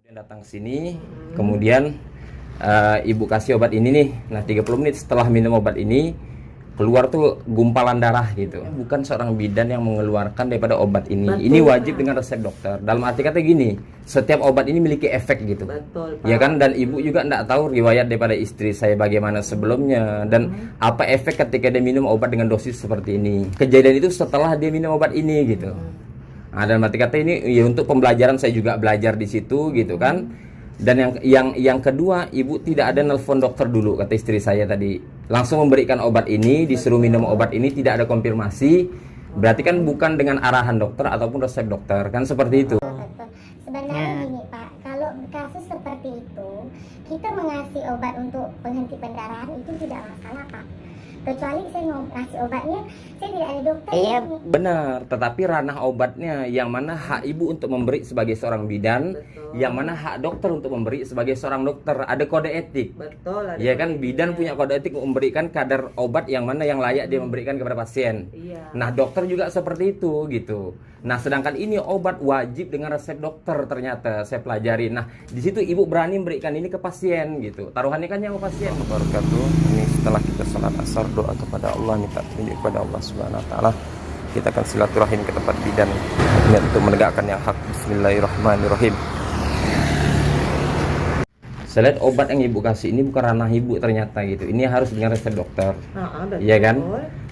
Datang ke sini, kemudian ibu kasih obat ini nih. Nah, 30 menit setelah minum obat ini keluar tuh gumpalan darah gitu. Bukan seorang bidan yang mengeluarkan daripada obat ini. Betul, ini wajib Pak. dengan resep dokter. Dalam arti kata gini, setiap obat ini memiliki efek gitu. Betul, Pak. Ya kan, dan ibu juga enggak tahu riwayat daripada istri saya bagaimana sebelumnya dan apa efek ketika dia minum obat dengan dosis seperti ini. Kejadian itu setelah dia minum obat ini gitu. Nah, dan arti kata ini ya untuk pembelajaran, saya juga belajar di situ gitu kan. Dan yang kedua, ibu tidak ada nelpon dokter dulu, kata istri saya tadi. Langsung memberikan obat ini, disuruh minum obat ini, tidak ada konfirmasi. Berarti kan bukan dengan arahan dokter ataupun resep dokter, kan seperti itu. Sebenarnya gini Pak, kalau kasus seperti itu, kita mengasih obat untuk penghenti pendarahan itu tidak masalah Pak. Kecuali saya ngasih obatnya, saya tidak ada dokter. Iya benar, tetapi ranah obatnya yang mana hak ibu untuk memberi sebagai seorang bidan, Betul. yang mana hak dokter untuk memberi sebagai seorang dokter. Ada kode etik. Betul. Ya kan, bidan punya kode etik memberikan kadar obat yang mana yang layak dia memberikan kepada pasien. Iya. Nah, dokter juga seperti itu gitu. Nah, sedangkan ini obat wajib dengan resep dokter, ternyata saya pelajari. Nah, di situ ibu berani memberikan ini ke pasien gitu. Taruhannya kan yang pasien. Wabarakatuh. Ini setelah kita sholat asar, doa kepada Allah, minta petunjuk kepada Allah Subhanahu wa taala. Kita akan silaturahim ke tempat bidan untuk menegakkan yang hak. Bismillahirrahmanirrahim. Saya lihat obat yang ibu kasih ini bukan ranah ibu ternyata gitu. Ini harus dengan resep dokter. Betul. Iya kan?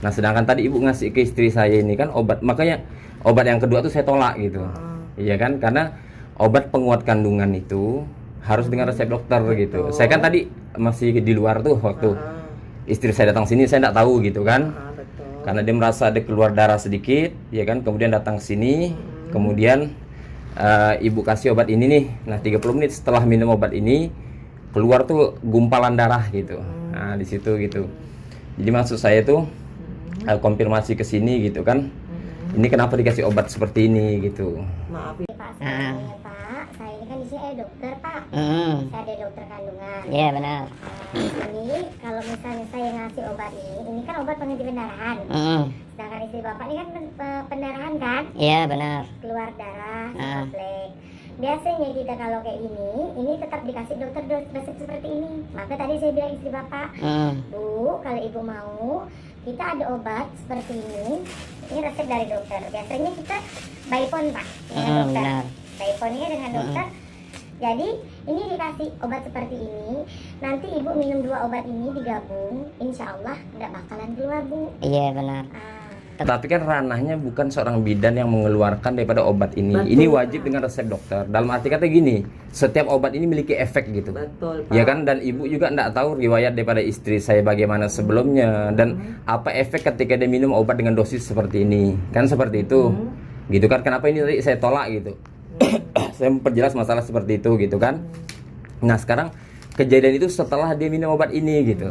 Nah, sedangkan tadi ibu ngasih ke istri saya ini kan obat, makanya obat yang kedua tuh saya tolak gitu. Iya kan? Karena obat penguat kandungan itu harus dengan resep dokter gitu. Saya kan tadi masih di luar tuh waktu istri saya datang sini, saya enggak tahu gitu kan. Betul. Karena dia merasa ada keluar darah sedikit, ya kan? Kemudian datang sini, kemudian ibu kasih obat ini nih. Nah, 30 menit setelah minum obat ini keluar tuh gumpalan darah gitu. Nah, di situ gitu. Jadi maksud saya tuh konfirmasi ke sini gitu kan. Ini kenapa dikasih obat seperti ini gitu. Maaf ya. Pak, sebenarnya Pak, saya ini kan di sini ada dokter Pak. Saya ada dokter kandungan. Iya benar. Ini kalau misalnya saya ngasih obat ini kan obat penghenti pendarahan. Sedangkan istri bapak ini kan pendarahan kan, Iya benar. keluar darah, flek. Biasanya kita kalau kayak ini tetap dikasih dokter resep seperti ini. Maka tadi saya bilang istri bapak, Bu, kalau ibu mau, kita ada obat seperti ini resep dari dokter. Biasanya kita by phone Pak, dengan dokter. Benar. By phone-nya dengan dokter. Jadi ini dikasih obat seperti ini. Nanti ibu minum 2 obat ini digabung, insya Allah nggak bakalan keluar Bu. Iya benar. Tapi kan ranahnya bukan seorang bidan yang mengeluarkan daripada obat ini. Betul. Ini wajib dengan resep dokter. Dalam arti kata gini, setiap obat ini memiliki efek gitu. Betul, Pak. Ya kan, dan ibu juga enggak tahu riwayat daripada istri saya bagaimana sebelumnya dan apa efek ketika dia minum obat dengan dosis seperti ini. Kan seperti itu. Gitu kan, kenapa ini tadi saya tolak gitu. Saya memperjelas masalah seperti itu gitu kan. Nah, sekarang kejadian itu setelah dia minum obat ini gitu.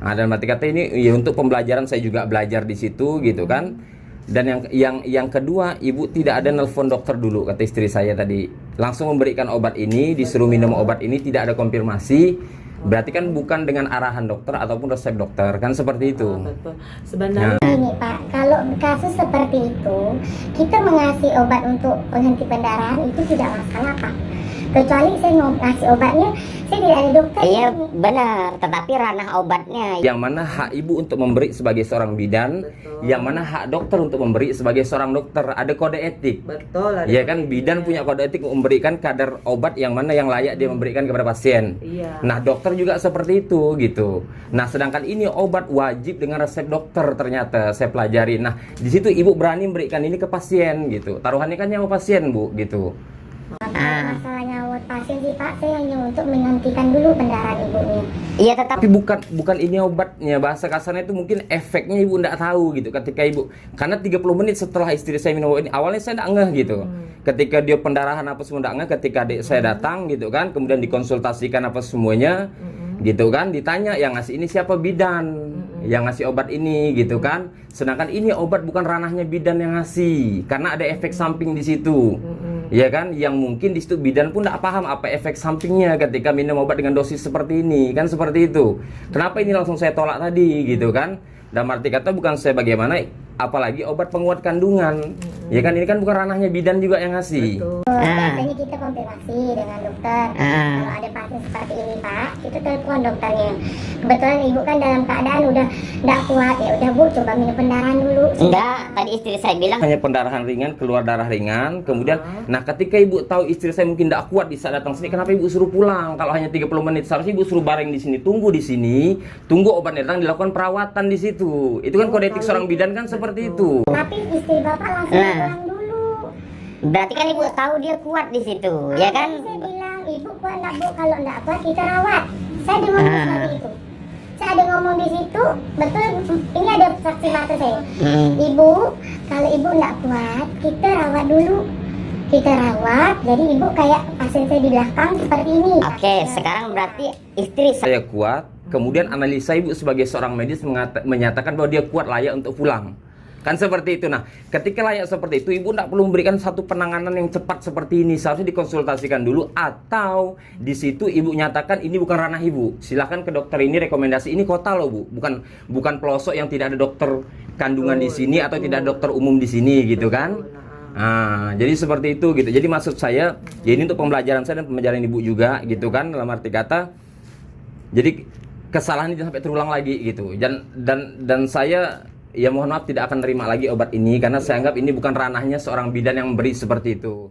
Nah, dan arti kata ini ya untuk pembelajaran, saya juga belajar di situ gitu kan. Dan yang kedua, ibu tidak ada nelpon dokter dulu, kata istri saya tadi. Langsung memberikan obat ini, disuruh minum obat ini, tidak ada konfirmasi. Berarti kan bukan dengan arahan dokter ataupun resep dokter, kan seperti itu. Betul. Sebenarnya Ini Pak, kalau kasus seperti itu, kita mengasih obat untuk penghenti pendarahan itu tidak masalah Pak. Kecuali saya ngasih obatnya, saya tidak ada dokter. Iya benar. Tetapi ranah obatnya. Yang mana hak ibu untuk memberi sebagai seorang bidan, yang mana hak dokter untuk memberi sebagai seorang dokter. Ada kode etik. betul. Ya kan, bidan punya kode etik memberikan kadar obat yang mana yang layak dia memberikan kepada pasien. Iya. Nah, dokter juga seperti itu gitu. Nah, sedangkan ini obat wajib dengan resep dokter, ternyata saya pelajari. Nah, di situ ibu berani memberikan ini ke pasien gitu. Taruhannya kan nyawa pasien, Bu, gitu. Masalah nyawa pasien sih Pak, saya hanya untuk menghentikan dulu pendarahan ibunya. Iya tetap. Tapi bukan ini obatnya, bahasa kasarnya itu mungkin efeknya ibu enggak tahu gitu ketika ibu, karena 30 menit setelah istri saya minum obat ini, awalnya saya enggak ngeh gitu. Ketika dia pendarahan apa semua enggak ngeh, ketika adik saya datang gitu kan, kemudian dikonsultasikan apa semuanya gitu kan, ditanya yang ngasih ini siapa, bidan yang ngasih obat ini gitu kan. Sedangkan ini obat bukan ranahnya bidan yang ngasih, karena ada efek samping di situ. Ya kan, yang mungkin di situ bidan pun enggak paham apa efek sampingnya ketika minum obat dengan dosis seperti ini, kan seperti itu. Kenapa ini langsung saya tolak tadi gitu kan. Dan arti kata bukan saya bagaimana apalagi obat penguat kandungan. Ya kan ini kan bukan ranahnya bidan juga yang ngasih. Biasanya kita konfirmasi dengan dokter. Kalau ada pasien seperti ini Pak, kita telepon dokternya. Kebetulan ibu kan dalam keadaan udah nggak kuat, ya udah Bu coba minum pendarahan dulu. Enggak, tadi istri saya bilang Hanya pendarahan ringan, keluar darah ringan. Kemudian, nah ketika ibu tahu istri saya mungkin tidak kuat di saat datang sini, kenapa ibu suruh pulang? Kalau hanya 30 menit, seharusnya ibu suruh bareng di sini, tunggu di sini, tunggu obatnya datang, dilakukan perawatan di situ. Itu kan kode etik seorang bidan kan seperti itu. Tapi istri bapak langsung pulang dulu. berarti kan ibu tahu dia kuat di situ, ya kan? Saya bilang ibu kuat nggak Bu, kalau nggak kuat kita rawat. Saya ada ngomong seperti itu. Saya ada ngomong di situ, betul. Ini ada saksi mata saya. Ibu, kalau ibu nggak kuat, kita rawat dulu. Kita rawat, jadi ibu kayak pasien saya di belakang seperti ini. Oke, sekarang berarti istri saya Saya kuat, kemudian analisa ibu sebagai seorang medis menyatakan bahwa dia kuat, layak untuk pulang. Kan seperti itu. Nah, ketika layak seperti itu, ibu tidak perlu memberikan satu penanganan yang cepat seperti ini. Seharusnya dikonsultasikan dulu, atau di situ ibu nyatakan ini bukan ranah ibu. Silahkan ke dokter ini, rekomendasi ini kota loh Bu. Bukan pelosok yang tidak ada dokter kandungan di sini atau tidak ada dokter umum di sini gitu kan. Nah, jadi seperti itu gitu. Jadi maksud saya, ya ini untuk pembelajaran saya dan pembelajaran ibu juga gitu kan, dalam arti kata. Jadi kesalahan ini jangan sampai terulang lagi gitu. Dan saya ya mohon maaf tidak akan terima lagi obat ini karena saya anggap ini bukan ranahnya seorang bidan yang memberi seperti itu.